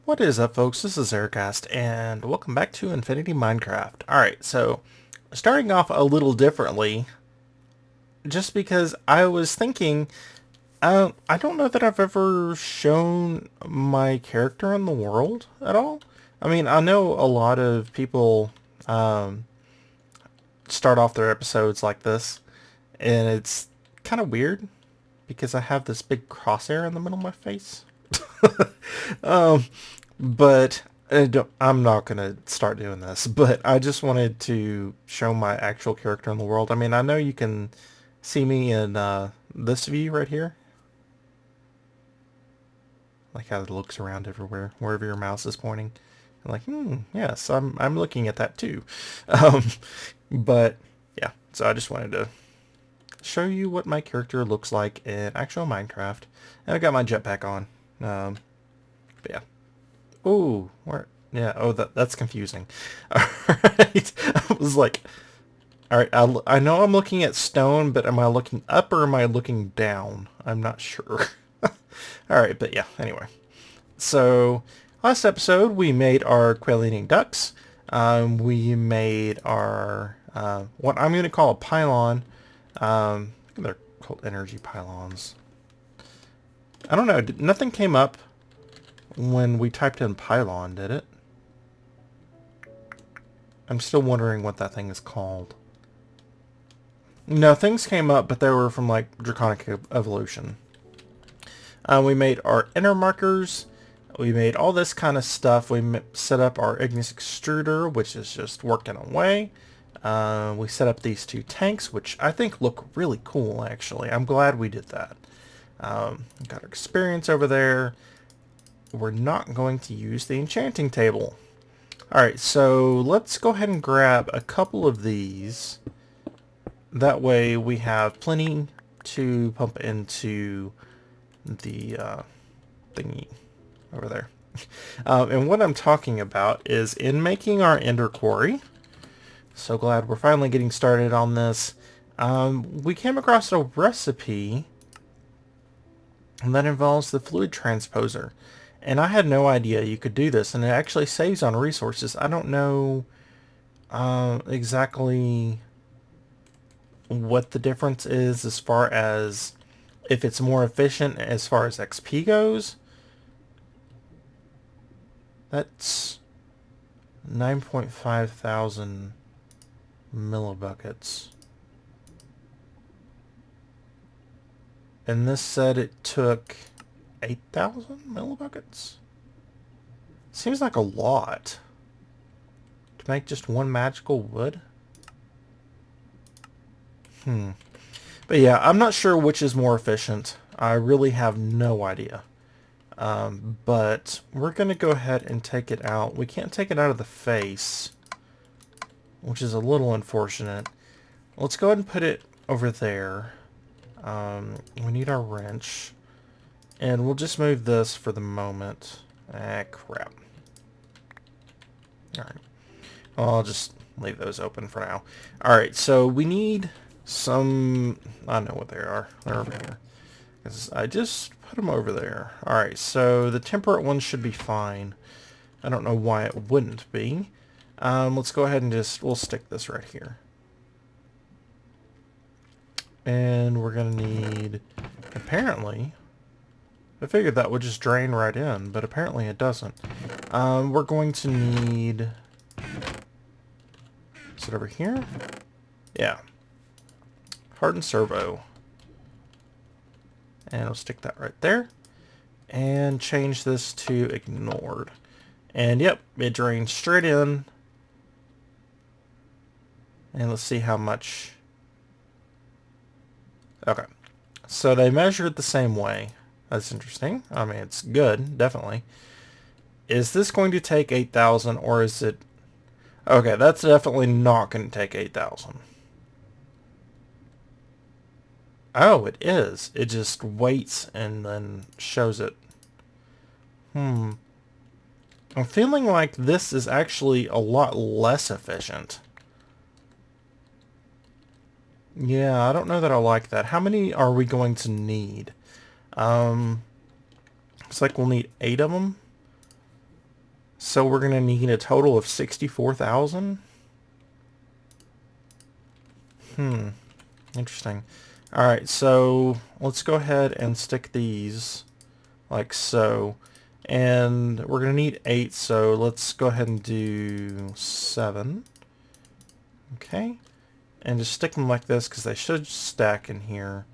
What is up, folks? This is Aircast, and welcome back to Infinity Minecraft. Alright, so starting off a little differently, just because I was thinking, I don't know that I've ever shown my character in the world at all. I mean, I know a lot of people start off their episodes like this, and it's kind of weird because I have this big crosshair in the middle of my face. But I'm not going to start doing this, but I just wanted to show my actual character in the world. I mean, I know you can see me in this view right here. Like how it looks around everywhere, wherever your mouse is pointing. I'm like, yes, I'm looking at that too. Um, but yeah, so I just wanted to show you what my character looks like in actual Minecraft. And I got my jetpack on. But yeah. Oh, where? Yeah. Oh, that's confusing. All right. I was like, all right. I know I'm looking at stone, but am I looking up or am I looking down? I'm not sure. All right, but yeah. Anyway, so last episode we made our quail-eating ducks. We made our what I'm going to call a pylon. They're called energy pylons. I don't know. Nothing came up when we typed in pylon, did it? I'm still wondering what that thing is called. No, things came up, but they were from like Draconic Evolution. We made our inner markers. We made all this kind of stuff. We set up our Ignis extruder, which is just working away. We set up these two tanks, which I think look really cool, actually. I'm glad we did that. Got our experience over there. We're not going to use the enchanting table. Alright, so let's go ahead and grab a couple of these. That way we have plenty to pump into the thingy over there. And what I'm talking about is in making our ender quarry. So glad we're finally getting started on this. We came across a recipe that involves the fluid transposer. And I had no idea you could do this, and it actually saves on resources. I don't know exactly what the difference is as far as if it's more efficient as far as XP goes. That's 9.5 thousand millibuckets. And this said it took 8,000 millibuckets? Seems like a lot to make just one magical wood. But yeah, I'm not sure which is more efficient. I really have no idea. But we're going to go ahead and take it out. We can't take it out of the face, which is a little unfortunate. Let's go ahead and put it over there. We need our wrench. And we'll just move this for the moment. Ah, crap. Alright. I'll just leave those open for now. Alright, so we need some... I know what they are. They're over here. I just put them over there. Alright, so the temperate ones should be fine. I don't know why it wouldn't be. Let's go ahead and we'll stick this right here. And we're going to need, apparently... I figured that would just drain right in, but apparently it doesn't. We're going to need... Is it over here? Yeah. Hardened servo. And I'll stick that right there. And change this to ignored. And yep, it drains straight in. And let's see how much... Okay. So they measured the same way. That's interesting. I mean, it's good, definitely. Is this going to take 8,000 or is it... Okay, that's definitely not going to take 8,000. Oh, it is. It just waits and then shows it. I'm feeling like this is actually a lot less efficient. Yeah, I don't know that I like that. How many are we going to need? Looks like we'll need 8 of them. So we're going to need a total of 64,000. Interesting. Alright, so let's go ahead and stick these like so. And we're going to need 8, so let's go ahead and do 7. Okay. And just stick them like this because they should stack in here.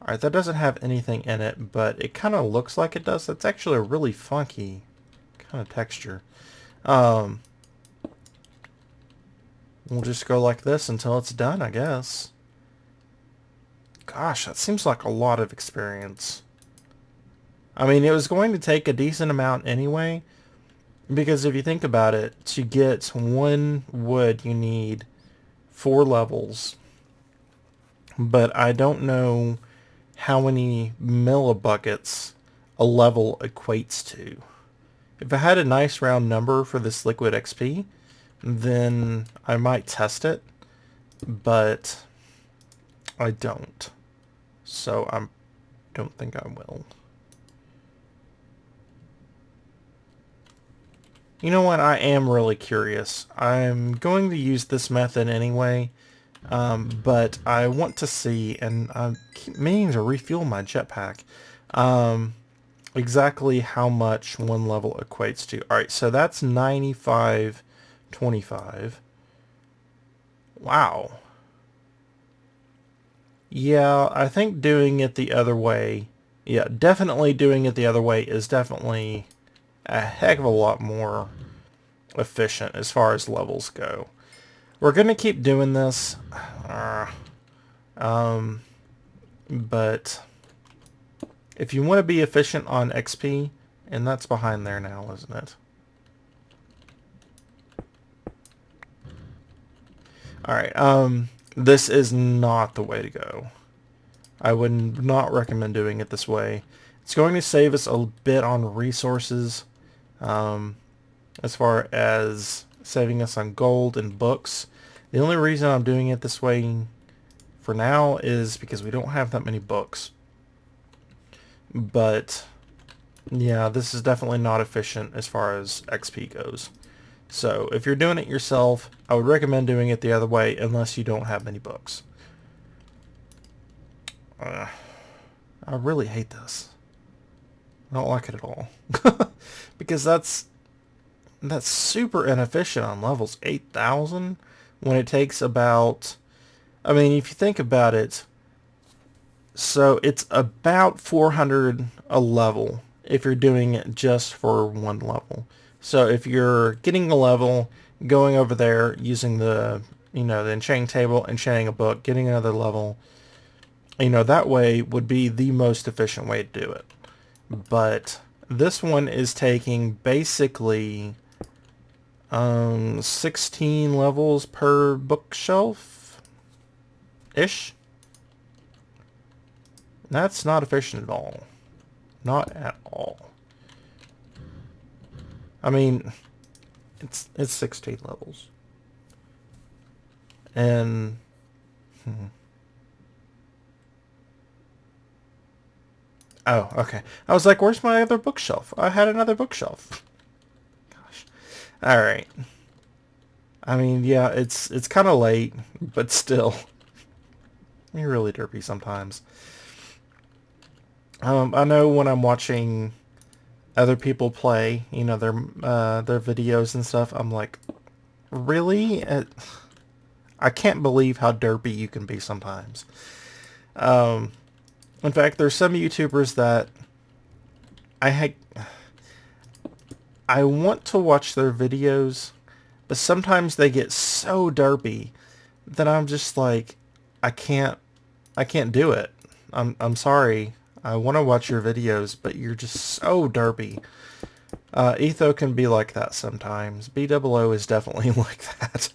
Alright, that doesn't have anything in it, but it kind of looks like it does. That's actually a really funky kind of texture. We'll just go like this until it's done, I guess. Gosh, that seems like a lot of experience. I mean, it was going to take a decent amount anyway, because if you think about it, to get 1 wood you need 4 levels. But I don't know how many millibuckets a level equates to. If I had a nice round number for this liquid XP, then I might test it, but I don't. So I don't think I will. You know what? I am really curious. I'm going to use this method anyway, but I want to see, and I keep meaning to refuel my jetpack, exactly how much 1 level equates to. Alright, so that's 95.25. Wow. Yeah, I think doing it the other way, yeah, definitely doing it the other way is definitely a heck of a lot more efficient as far as levels go. We're going to keep doing this, but if you want to be efficient on XP, and that's behind there now, isn't it? Alright, this is not the way to go. I would not recommend doing it this way. It's going to save us a bit on resources, as far as saving us on gold and books. The only reason I'm doing it this way for now is because we don't have that many books. But yeah, this is definitely not efficient as far as XP goes. So if you're doing it yourself, I would recommend doing it the other way unless you don't have many books. I really hate this. I don't like it at all. Because that's super inefficient on levels 8,000 when it takes about, I mean, if you think about it, so it's about 400 a level if you're doing it just for 1 level. So if you're getting a level, going over there, using the, the enchanting table, enchanting a book, getting another level, that way would be the most efficient way to do it. But this one is taking basically 16 levels per bookshelf-ish. That's not efficient at all. Not at all. I mean, it's 16 levels. And oh, okay. I was like, where's my other bookshelf? I had another bookshelf. Gosh. All right. I mean, yeah, it's kind of late, but still. You're really derpy sometimes. I know when I'm watching other people play, their videos and stuff, I'm like, really? I can't believe how derpy you can be sometimes. In fact, there's some YouTubers that I want to watch their videos, but sometimes they get so derpy that I'm just like, I can't do it. I'm sorry. I want to watch your videos, but you're just so derpy. Etho can be like that sometimes. BOO is definitely like that.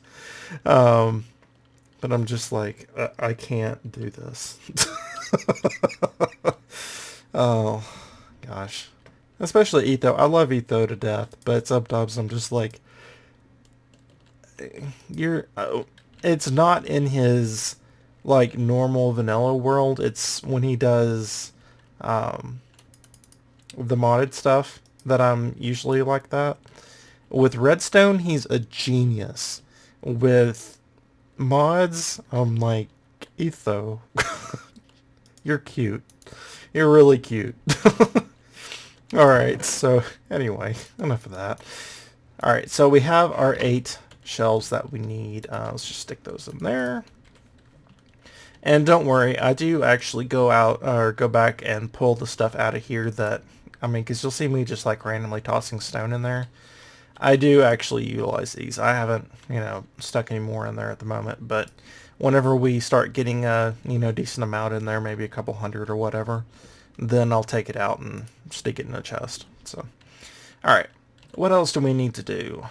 But I'm just like, I can't do this. Oh, gosh. Especially Etho. I love Etho to death, but sometimes I'm just like, it's not in his, like, normal vanilla world. It's when he does, the modded stuff. that I'm usually like that. With redstone, he's a genius. With mods, I'm like, Etho, you're cute. You're really cute. Alright, so anyway, enough of that. Alright, so we have our 8 shelves that we need. Let's just stick those in there. And don't worry, I do actually go out or go back and pull the stuff out of here that, I mean, because you'll see me just like randomly tossing stone in there. I do actually utilize these. I haven't, stuck any more in there at the moment, but whenever we start getting a, decent amount in there, maybe a couple hundred or whatever, then I'll take it out and stick it in a chest. So, alright, what else do we need to do?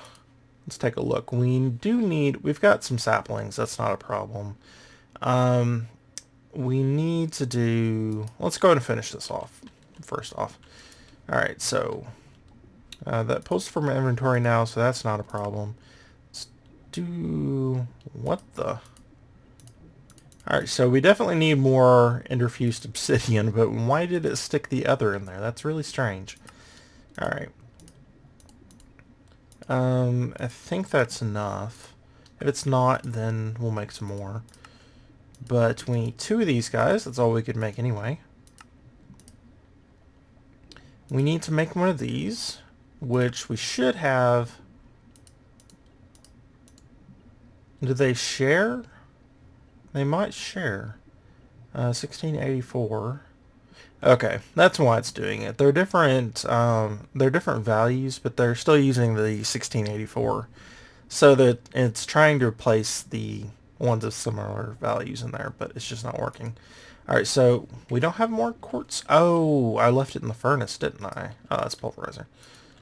Let's take a look. We've got some saplings, that's not a problem. We need to do, let's go ahead and finish this off, first off. Alright, so, that pulls from my inventory now, so that's not a problem. Let's do, what the? Alright, so we definitely need more interfused obsidian, but why did it stick the other in there? That's really strange. Alright. I think that's enough. If it's not, then we'll make some more. But we need 2 of these guys. That's all we could make anyway. We need to make one of these, which we should have. Do they share? They might share. 1684. Okay, that's why it's doing it. They're different values, but they're still using the 1684. So that it's trying to replace the ones of similar values in there, but it's just not working. Alright, so we don't have more quartz. Oh, I left it in the furnace, didn't I? Oh, that's pulverizer.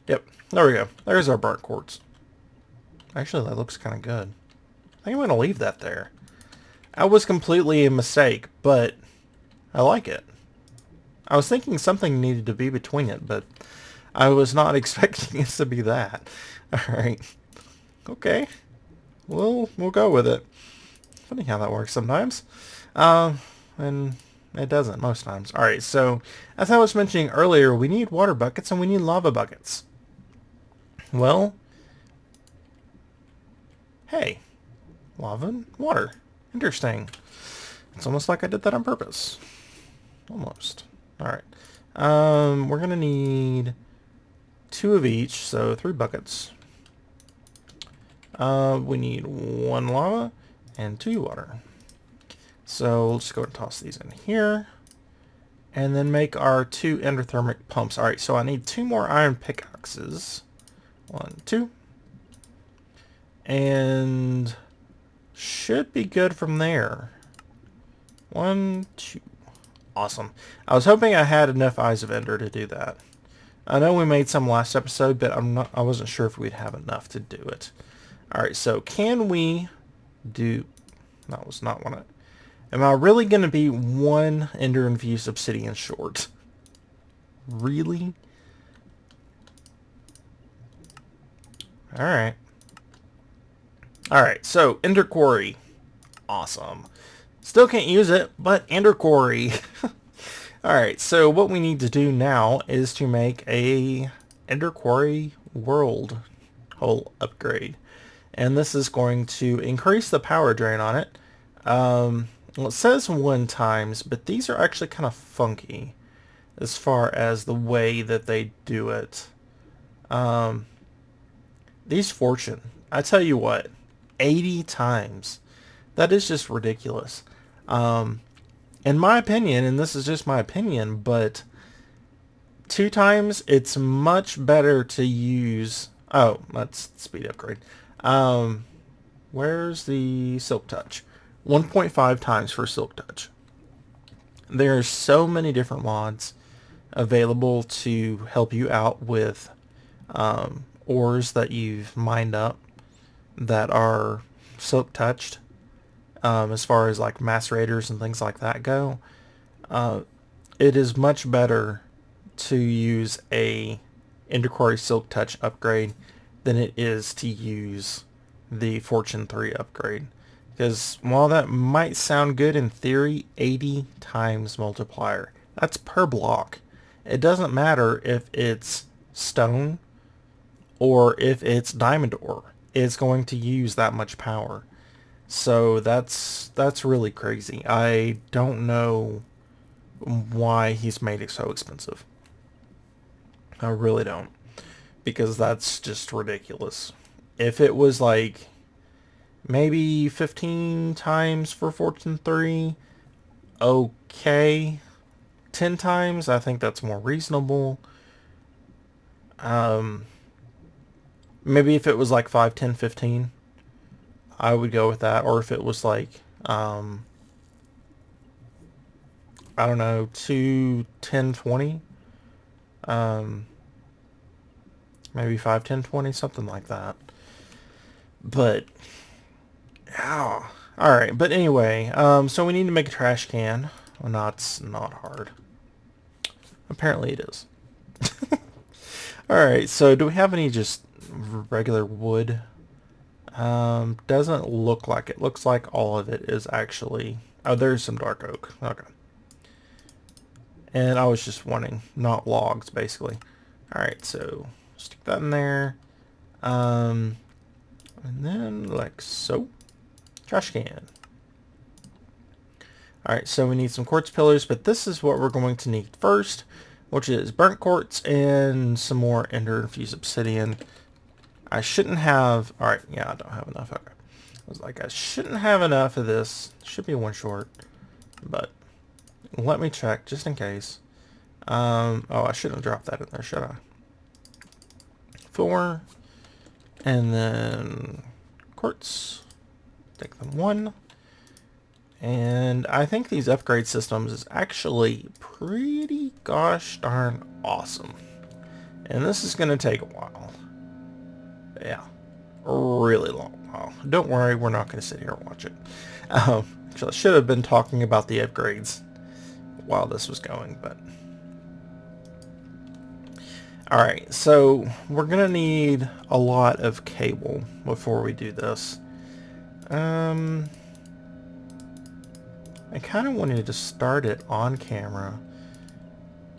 Yep, there we go. There's our burnt quartz. Actually, that looks kind of good. I think I'm going to leave that there. That was completely a mistake, but I like it. I was thinking something needed to be between it, but I was not expecting it to be that. Alright. Okay. We'll go with it. Funny how that works sometimes. And it doesn't most times. Alright, so as I was mentioning earlier, we need water buckets and we need lava buckets. Well, hey, lava and water. Interesting. It's almost like I did that on purpose. Almost. Alright. We're going to need 2 of each, so 3 buckets. We need 1 lava and 2 water. So let's go and toss these in here. And then make our 2 endothermic pumps. Alright, so I need 2 more iron pickaxes. 1, 2. And should be good from there. 1, 2. Awesome. I was hoping I had enough Eyes of Ender to do that. I know we made some last episode, but I wasn't sure if we'd have enough to do it. Alright, so can we do... That was not one. Am I really going to be 1 Ender Infused Obsidian short? Really? Alright. Alright, so Ender Quarry. Awesome. Still can't use it, but Ender Quarry. Alright, so what we need to do now is to make a Ender Quarry world hole upgrade. And this is going to increase the power drain on it. Well, it says 1 times, but these are actually kind of funky as far as the way that they do it. These fortune, I tell you what, 80 times. That is just ridiculous. In my opinion, and this is just my opinion, but 2 times, it's much better to use... Oh, that's speed upgrade. Where's the Silk Touch? 1.5 times for Silk Touch. There's so many different mods available to help you out with ores that you've mined up that are Silk Touched. As far as like macerators and things like that go, it is much better to use a Ender Quarry Silk Touch upgrade than it is to use the Fortune 3 upgrade. Because while that might sound good in theory, 80 times multiplier. That's per block. It doesn't matter if it's stone or if it's diamond ore, it's going to use that much power. So that's really crazy. I don't know why he's made it so expensive. I really don't. Because that's just ridiculous. If it was like maybe 15 times for Fortune 3, okay. 10 times, I think that's more reasonable. Maybe if it was like 5, 10, 15, I would go with that. Or if it was like, I don't know, 2, 10, 20. Maybe 5, 10, 20, something like that. But, ow. Alright, but anyway, so we need to make a trash can. Well, no, it's not hard. Apparently it is. Alright, so do we have any just regular wood? Doesn't look like it. Looks like all of it is actually... Oh, there's some dark oak. Okay. And I was just wanting not logs, basically. Alright, so stick that in there. And then like so. Trash can. Alright, so we need some quartz pillars, but this is what we're going to need first, which is burnt quartz and some more ender infused obsidian. I shouldn't have... Alright, yeah, I don't have enough. Okay. I was like, I shouldn't have enough of this. Should be one short, but let me check just in case. Oh, I shouldn't have dropped that in there, should I? 4, and then quartz. Take them 1. And I think these upgrade systems is actually pretty gosh darn awesome. And this is going to take a while. Yeah, a really long while. Don't worry, we're not going to sit here and watch it. Actually, I should have been talking about the upgrades while this was going, but... Alright, so we're going to need a lot of cable before we do this. I kind of wanted to start it on camera.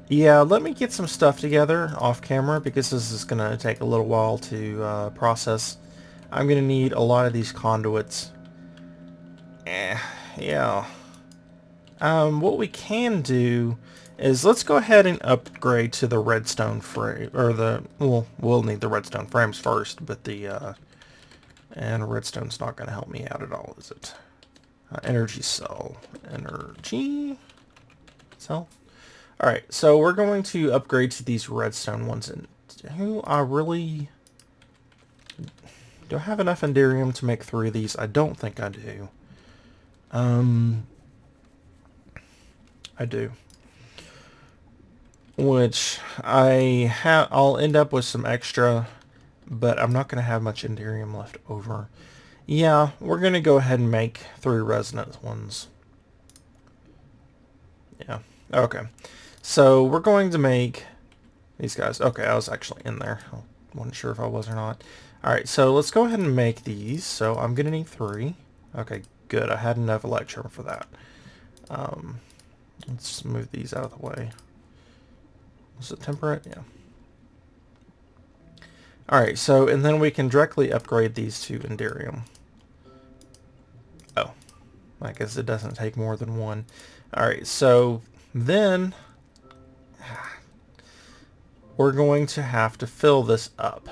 Yeah, let me get some stuff together off camera because this is going to take a little while to process. I'm going to need a lot of these conduits. Yeah. What we can do is let's go ahead and upgrade to the redstone frame, or we'll need the redstone frames first, but and redstone's not going to help me out at all, is it? Energy cell. Energy cell. Alright, so we're going to upgrade to these redstone ones. And do I have enough Enderium to make 3 of these? I don't think I do. I do. Which I'll end up with some extra, but I'm not going to have much Enderium left over. Yeah, we're going to go ahead and make 3 resonance ones. Yeah, okay. So we're going to make these guys. Okay, I was actually in there. I wasn't sure if I was or not. Alright, so let's go ahead and make these. So I'm going to need 3. Okay, good. I had enough electrum for that. Let's move these out of the way. Was it temperate? Yeah. Alright, so, and then we can directly upgrade these to Enderium. Oh, I guess it doesn't take more than 1. Alright, so then we're going to have to fill this up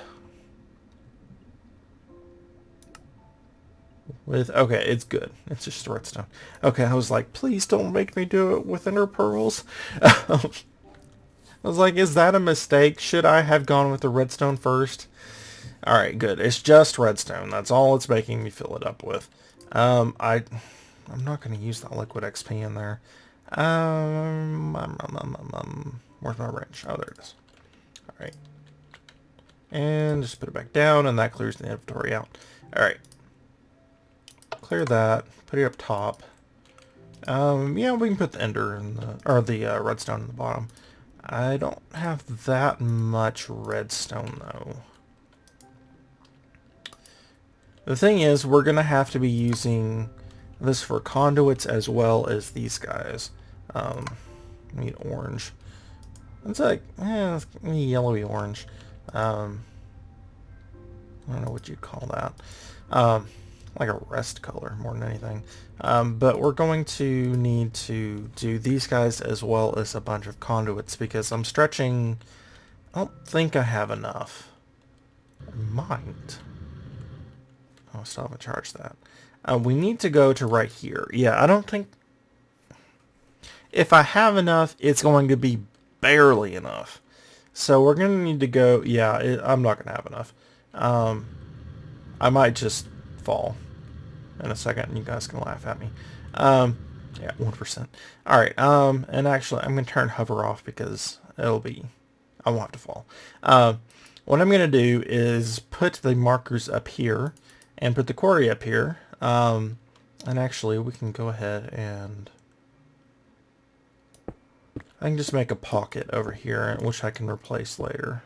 with, okay, it's good. It's just redstone. Okay, I was like, please don't make me do it with ender pearls. I was like, is that a mistake? Should I have gone with the redstone first? Alright, good. It's just redstone. That's all it's making me fill it up with. I'm not going to use that liquid XP in there. Where's my wrench? Oh, there it is. Alright. And just put it back down, and that clears the inventory out. Alright. Clear that. Put it up top. Yeah, we can put the ender in the redstone in the bottom. I don't have that much redstone, though. The thing is, we're going to have to be using this for conduits as well as these guys. We need orange. It's like, it's yellowy orange. I don't know what you'd call that. Like a rest color more than anything. But we're going to need to do these guys as well as a bunch of conduits because I'm stretching. I don't think I have enough. I might. Oh, I still haven't charged that. We need to go to right here. Yeah, I don't think... If I have enough, it's going to be barely enough. So we're going to need to go... Yeah, I'm not going to have enough. I might just fall in a second and you guys can laugh at me. Yeah, 1%. Alright, and actually I'm going to turn hover off because it'll be... I won't have to fall. What I'm going to do is put the markers up here and put the quarry up here. And actually we can go ahead and... I can just make a pocket over here, which I can replace later.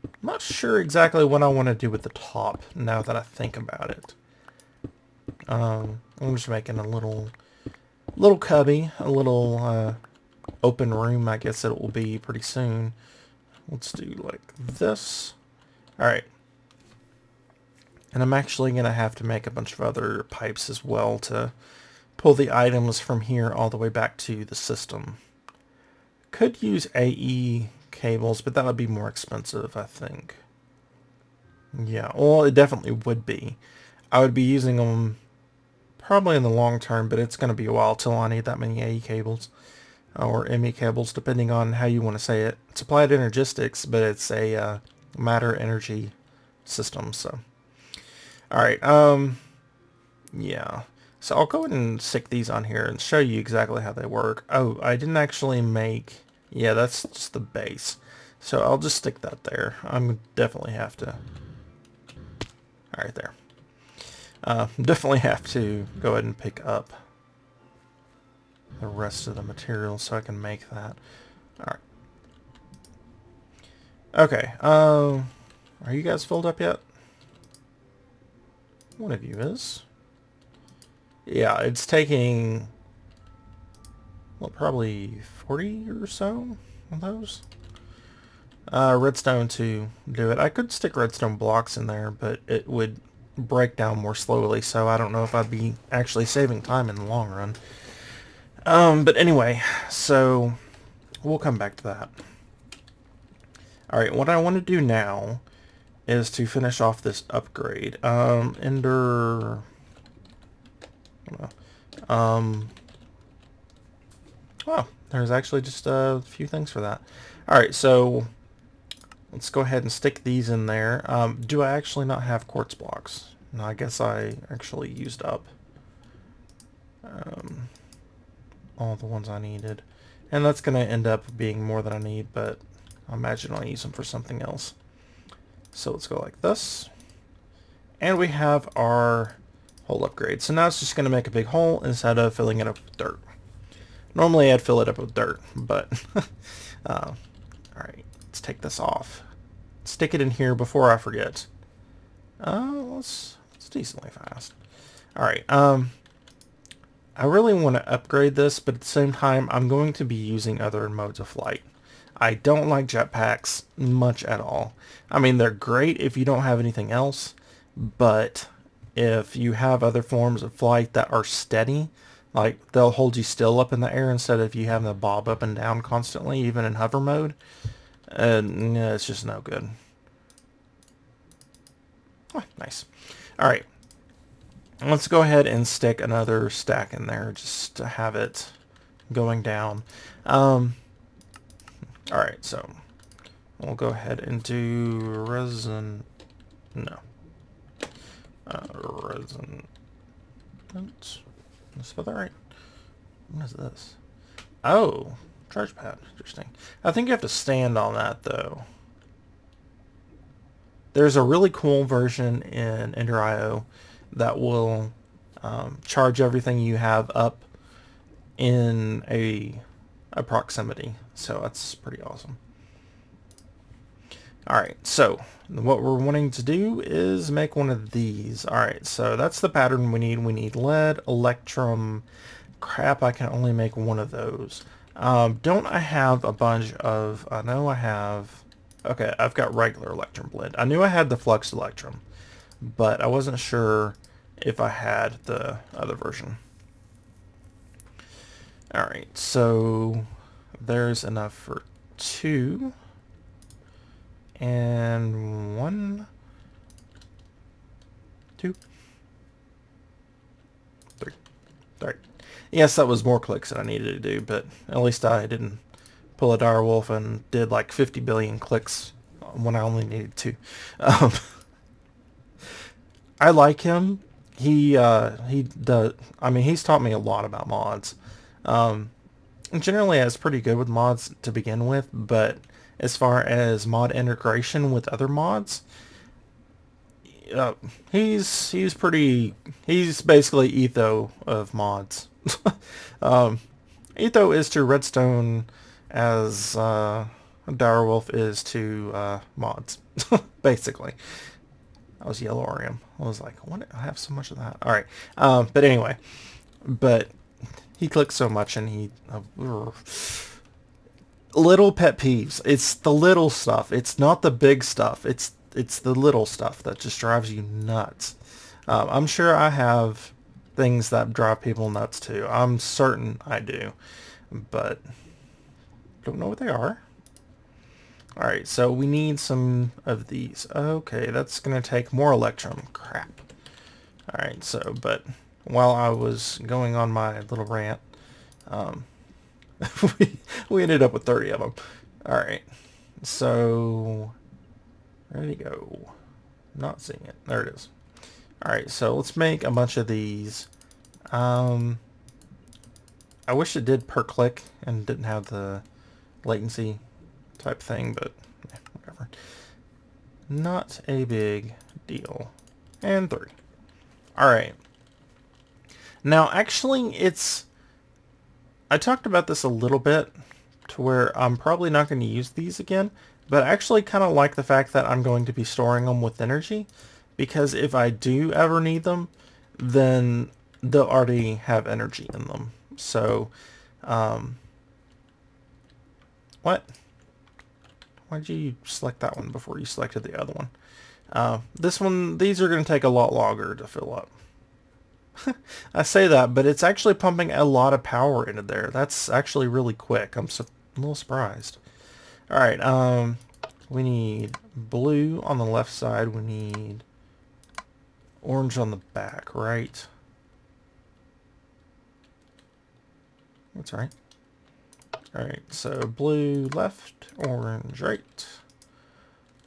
I'm not sure exactly what I want to do with the top now that I think about it. I'm just making a little cubby, a little open room, I guess it will be pretty soon. Let's do like this. Alright. And I'm actually going to have to make a bunch of other pipes as well to pull the items from here all the way back to the system. Could use AE cables, but that would be more expensive, I think. Yeah, well, it definitely would be. I would be using them probably in the long term, but it's going to be a while till I need that many AE cables. Or ME cables, depending on how you want to say it. It's applied energistics, but it's a matter energy system, so. Alright, yeah. So I'll go ahead and stick these on here and show you exactly how they work. Oh, I didn't actually make... Yeah, that's just the base. So I'll just stick that there. I'm definitely have to... Alright, there. Definitely have to go ahead and pick up the rest of the material so I can make that. Alright. Okay, are you guys filled up yet? One of you is. Yeah, it's taking, well, probably 40 or so of those. Redstone to do it. I could stick redstone blocks in there, but it would break down more slowly, so I don't know if I'd be actually saving time in the long run. But anyway, so we'll come back to that. Alright, what I want to do now is to finish off this upgrade. Ender... Well, there's actually just a few things for that. Alright, so let's go ahead and stick these in there. Do I actually not have quartz blocks? No, I guess I actually used up all the ones I needed. And that's going to end up being more than I need, but I imagine I'll use them for something else. So let's go like this. And we have our hole upgrade. So now it's just going to make a big hole instead of filling it up with dirt. Normally I'd fill it up with dirt, but alright, let's take this off. Stick it in here before I forget. It's decently fast. Alright, I really want to upgrade this, but at the same time I'm going to be using other modes of flight. I don't like jetpacks much at all. I mean, they're great if you don't have anything else, but if you have other forms of flight that are steady, like they'll hold you still up in the air instead of you having to bob up and down constantly, even in hover mode, it's just no good. Oh, nice. Alright. Let's go ahead and stick another stack in there just to have it going down. Alright, so we'll go ahead and do resin... No. Resin... Did I spell that right? What is this? Oh, charge pad. Interesting. I think you have to stand on that, though. There's a really cool version in Ender.io that will charge everything you have up in a proximity. So that's pretty awesome. Alright, so what we're wanting to do is make one of these. Alright, so that's the pattern we need. We need lead, electrum. Crap, I can only make one of those. Don't I have a bunch of... I know I have... Okay, I've got regular Electrum Blend. I knew I had the Flux Electrum, but I wasn't sure if I had the other version. Alright, so there's enough for 2. And 1, 2, 3. Alright. Yes, that was more clicks than I needed to do, but at least I didn't pull a direwolf and did like 50 billion clicks when I only needed 2. I like him. He does. I mean, he's taught me a lot about mods. Generally, I was pretty good with mods to begin with, but as far as mod integration with other mods, he's pretty. He's basically Etho of mods. Etho is to Redstone as Direwolf is to mods, basically. I was yellow Orium. I was like, what? I have so much of that. All right, but anyway, but he clicks so much, and he little pet peeves. It's the little stuff. It's not the big stuff. It's the little stuff that just drives you nuts. I'm sure I have things that drive people nuts too. I'm certain I do, but don't know what they are. Alright, so we need some of these. Okay, that's going to take more Electrum. Crap. Alright, so, but while I was going on my little rant, we ended up with 30 of them. Alright, so, there you go. Not seeing it. There it is. Alright, so let's make a bunch of these. I wish it did per click and didn't have the latency type thing, but yeah, whatever. Not a big deal. And 3. Alright. Now, actually, I talked about this a little bit, to where I'm probably not going to use these again, but I actually kind of like the fact that I'm going to be storing them with energy, because if I do ever need them, then they'll already have energy in them. So, what? Why did you select that one before you selected the other one? These are going to take a lot longer to fill up. I say that, but it's actually pumping a lot of power into there. That's actually really quick. I'm a little surprised. Alright, we need blue on the left side. We need orange on the back, right? That's right. Alright, so blue left, orange right.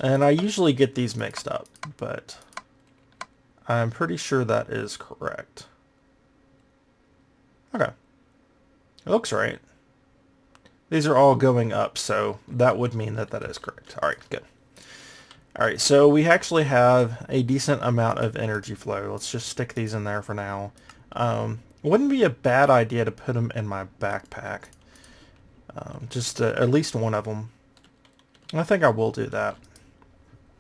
And I usually get these mixed up, but I'm pretty sure that is correct. Okay. It looks right. These are all going up, so that would mean that that is correct. Alright, good. Alright, so we actually have a decent amount of energy flow. Let's just stick these in there for now. Wouldn't be a bad idea to put them in my backpack. Just at least one of them. I think I will do that.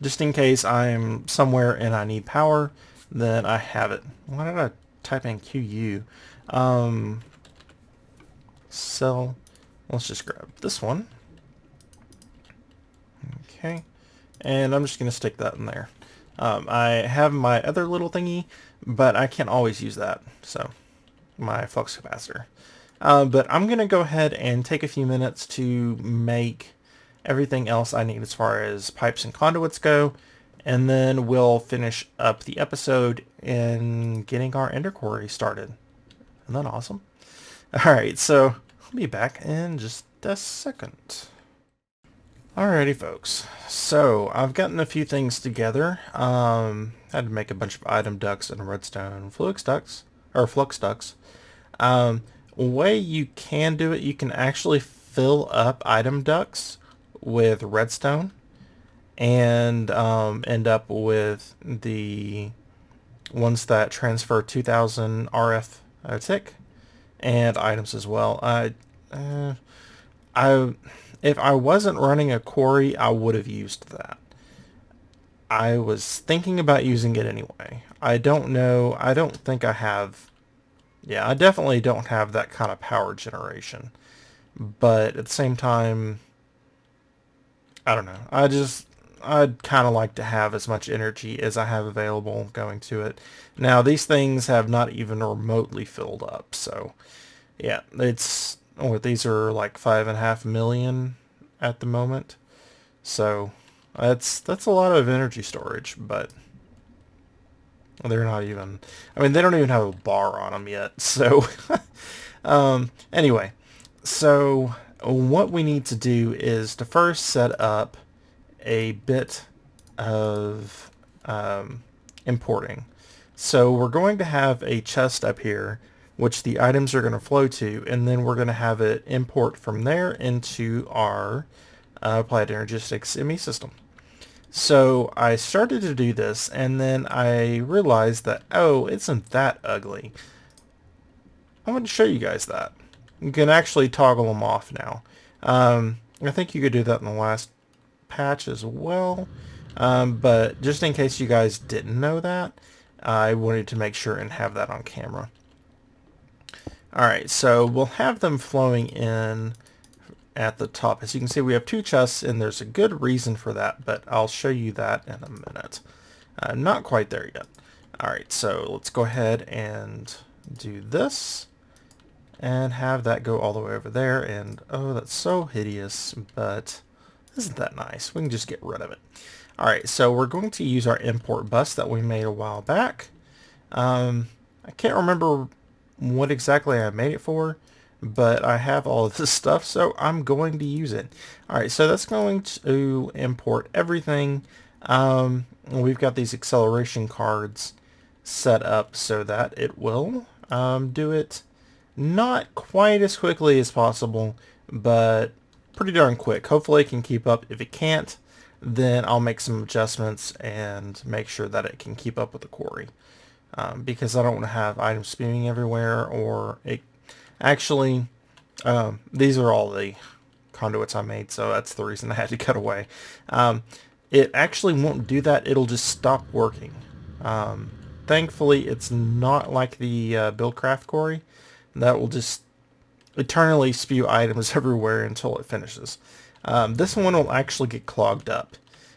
Just in case I'm somewhere and I need power, then I have it. Why did I type in QU? So, let's just grab this one. Okay. And I'm just going to stick that in there. I have my other little thingy, but I can't always use that. So, my flux capacitor. But I'm going to go ahead and take a few minutes to make everything else I need as far as pipes and conduits go. And then we'll finish up the episode in getting our ender quarry started. Isn't that awesome? Alright, so I'll be back in just a second. Alrighty folks, so I've gotten a few things together. Had to make a bunch of item ducts and redstone flux ducts. Way you can do it, you can actually fill up item ducts with redstone and end up with the ones that transfer 2000 RF a tick and items as well. If I wasn't running a quarry, I would have used that. I was thinking about using it anyway. I don't know. I don't think I have. Yeah, I definitely don't have that kind of power generation. but at the same time, I don't know. I'd kind of like to have as much energy as I have available going to it. Now, these things have not even remotely filled up, so yeah, it's, oh, these are like 5.5 million at the moment. So that's a lot of energy storage, but they're not even, I mean, they don't even have a bar on them yet. So anyway, so what we need to do is to first set up a bit of importing. So we're going to have a chest up here, which the items are going to flow to, and then we're going to have it import from there into our Applied Energistics ME system. So I started to do this, and then I realized that, oh, isn't that ugly? I'm going to show you guys that. You can actually toggle them off now. I think you could do that in the last patch as well. But just in case you guys didn't know that, I wanted to make sure and have that on camera. Alright, so we'll have them flowing in at the top. As you can see, we have 2 chests, and there's a good reason for that, but I'll show you that in a minute. Not quite there yet. Alright, so let's go ahead and do this, and have that go all the way over there, and oh, that's so hideous, but isn't that nice? We can just get rid of it. Alright, so we're going to use our import bus that we made a while back. I can't remember what exactly I made it for, but I have all of this stuff, so I'm going to use it. Alright, so that's going to import everything. We've got these acceleration cards set up so that it will do it not quite as quickly as possible, but pretty darn quick. Hopefully it can keep up. If it can't, then I'll make some adjustments and make sure that it can keep up with the quarry. Because I don't want to have items spewing everywhere, or it actually, these are all the conduits I made, so that's the reason I had to cut away. It actually won't do that. It'll just stop working. Thankfully, it's not like the Buildcraft Quarry that will just eternally spew items everywhere until it finishes. This one will actually get clogged up.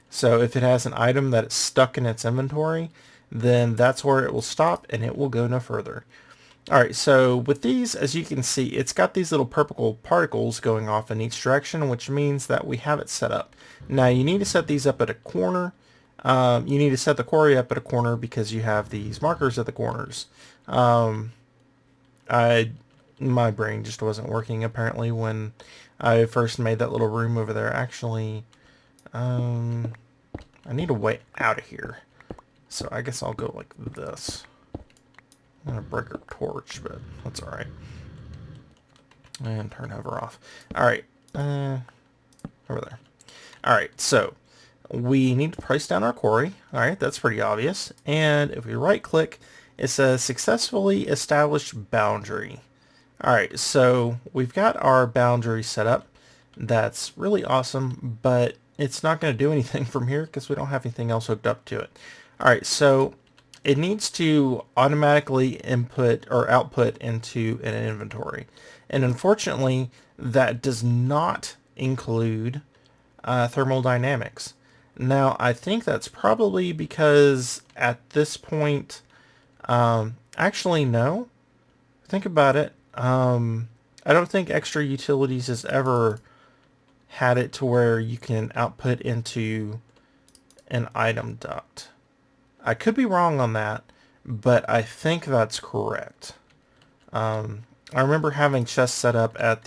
So if it has an item that is stuck in its inventory, then that's where it will stop and it will go no further. Alright, so with these, as you can see, it's got these little purple particles going off in each direction, which means that we have it set up. Now you need to set these up at a corner. You need to set the quarry up at a corner because you have these markers at the corners. My brain just wasn't working apparently when I first made that little room over there. Actually, I need a way out of here. So I guess I'll go like this. I'm going to break our torch, but that's alright. And turn hover off. Alright, over there. Alright, so we need to price down our quarry. Alright, that's pretty obvious. And if we right click, it says successfully established boundary. Alright, so we've got our boundary set up. That's really awesome, but it's not going to do anything from here because we don't have anything else hooked up to it. Alright, so it needs to automatically input or output into an inventory. And unfortunately, that does not include thermal dynamics. Now, I think that's probably because at this point, actually no. Think about it. I don't think Extra Utilities has ever had it to where you can output into an item duct. I could be wrong on that, but I think that's correct. I remember having chests set up at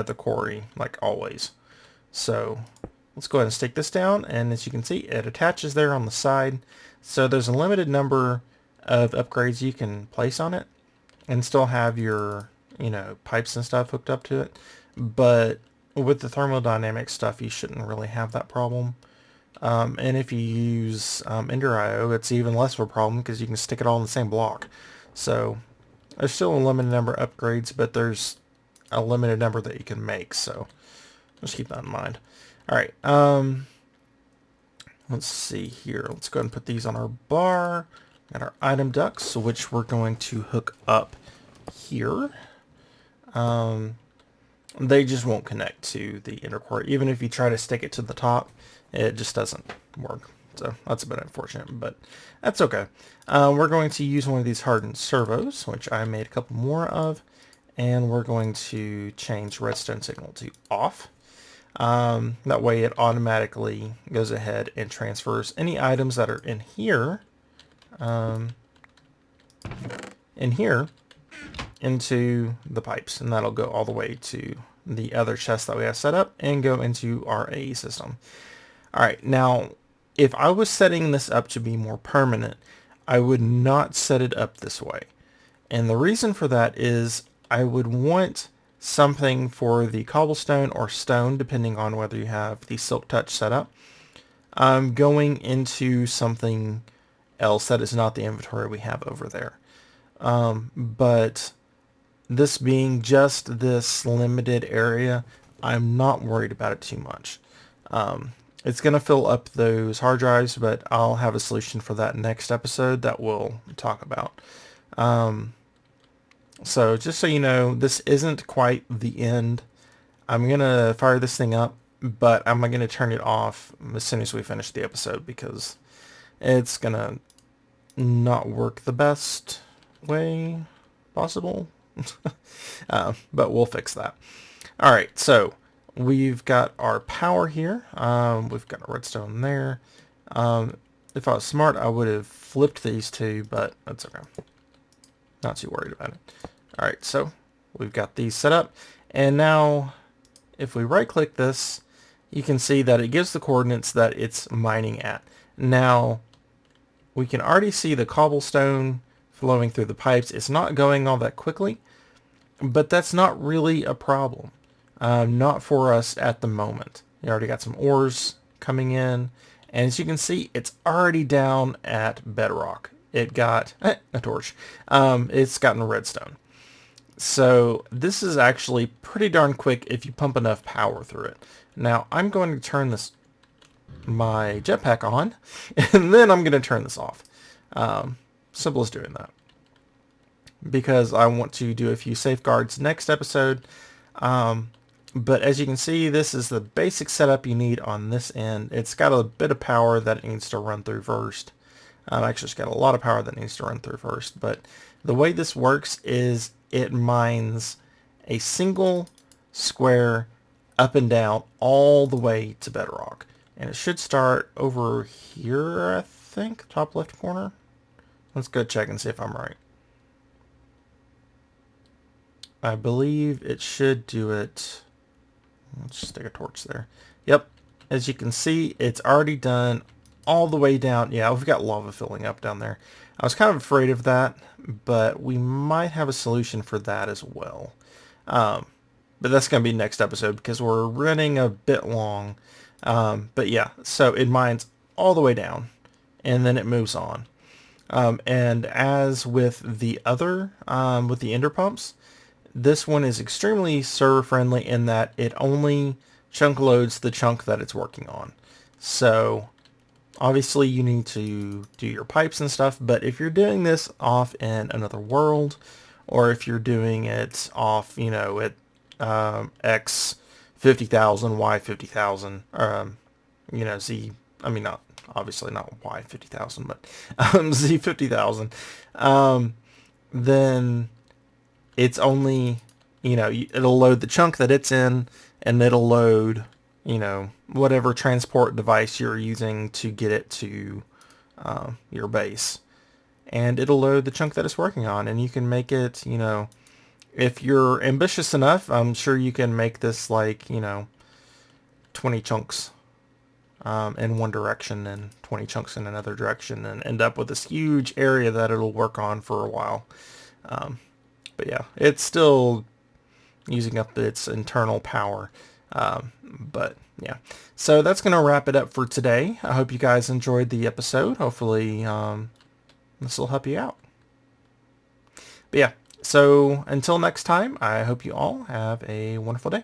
the quarry, like always. So let's go ahead and stick this down, and as you can see, it attaches there on the side. So there's a limited number of upgrades you can place on it and still have your, you know, pipes and stuff hooked up to it. But with the thermodynamic stuff, you shouldn't really have that problem. And if you use Ender IO, it's even less of a problem because you can stick it all in the same block. So there's still a limited number of upgrades, but there's a limited number that you can make. So just keep that in mind. Alright, let's see here. Let's go ahead and put these on our bar. Got our item ducts, which we're going to hook up here. they just won't connect to the inner core. Even if you try to stick it to the top, it just doesn't work. So that's a bit unfortunate, but that's okay. We're going to use one of these hardened servos, which I made a couple more of, and we're going to change redstone signal to off. That way it automatically goes ahead and transfers any items that are in here, into the pipes, and that'll go all the way to the other chest that we have set up and go into our AE system. Alright, now if I was setting this up to be more permanent, I would not set it up this way. And the reason for that is I would want something for the cobblestone or stone, depending on whether you have the silk touch set up, going into something else that is not the inventory we have over there. But this being just this limited area, I'm not worried about it too much. It's going to fill up those hard drives, but I'll have a solution for that next episode that we'll talk about. So just so you know, this isn't quite the end. I'm going to fire this thing up, but I'm going to turn it off as soon as we finish the episode because it's going to not work the best way possible. But we'll fix that. Alright, so we've got our power here. We've got a redstone there. If I was smart, I would have flipped these two, but that's okay. Not too worried about it. Alright, so we've got these set up. And now, if we right-click this, you can see that it gives the coordinates that it's mining at. Now, we can already see the cobblestone flowing through the pipes. It's not going all that quickly, but that's not really a problem. Not for us at the moment. You already got some ores coming in, and as you can see, it's already down at bedrock. It got a torch. It's gotten redstone. So this is actually pretty darn quick if you pump enough power through it. Now I'm going to turn my jetpack on, and then I'm going to turn this off. Simple as doing that, because I want to do a few safeguards next episode. But as you can see, this is the basic setup you need on this end. It's got a bit of power that it needs to run through first. Actually, it's got a lot of power that needs to run through first. But the way this works is it mines a single square up and down all the way to bedrock. And it should start over here, I think, top left corner. Let's go check and see if I'm right. I believe it should do it. Let's stick a torch there. Yep. As you can see, it's already done all the way down. Yeah, we've got lava filling up down there. I was kind of afraid of that, but we might have a solution for that as well. But that's going to be next episode because we're running a bit long. But yeah, so it mines all the way down, and then it moves on. And as with the other, with the ender pumps, this one is extremely server friendly in that it only chunk loads the chunk that it's working on. So obviously you need to do your pipes and stuff, but if you're doing this off in another world, or if you're doing it off, you know, at X 50,000, Y 50,000, you know, Z, I mean, not, obviously not Y 50,000, but Z 50,000, then it's only, you know, it'll load the chunk that it's in, and it'll load, you know, whatever transport device you're using to get it to your base. And it'll load the chunk that it's working on, and you can make it, you know, if you're ambitious enough, I'm sure you can make this like, you know, 20 chunks in one direction and 20 chunks in another direction, and end up with this huge area that it'll work on for a while. But yeah, it's still using up its internal power. But yeah, so that's going to wrap it up for today. I hope you guys enjoyed the episode. Hopefully this will help you out. But yeah, so until next time, I hope you all have a wonderful day.